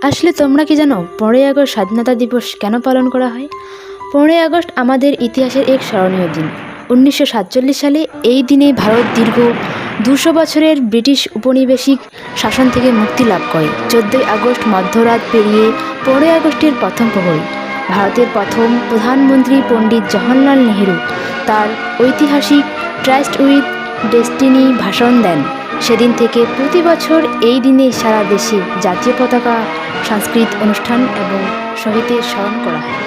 আসলে তোমরা কি জানো 15ই আগস্ট স্বাধীনতা দিবস কেন পালন করা হয়? 15ই আগস্ট আমাদের ইতিহাসের এক স্মরণীয় দিন। 1947 সালে এই দিনে ভারত দীর্ঘ 200 বছরের ব্রিটিশ উপনিবেশিক শাসন থেকে মুক্তি লাভ করে। 14ই আগস্ট মধ্যরাত পেরিয়ে 15ই আগস্টের প্রথম প্রহরী ভারতের প্রথম প্রধানমন্ত্রী পণ্ডিত জওহরলাল নেহেরু তার ঐতিহাসিক ট্রাস্ট উইথ ডেস্টিনি ভাষণ দেন। সেদিন থেকে প্রতি বছর এই দিনে সারা দেশে জাতীয় পতাকা, সাংস্কৃতিক অনুষ্ঠান এবং শহীদদের স্মরণ করা হয়।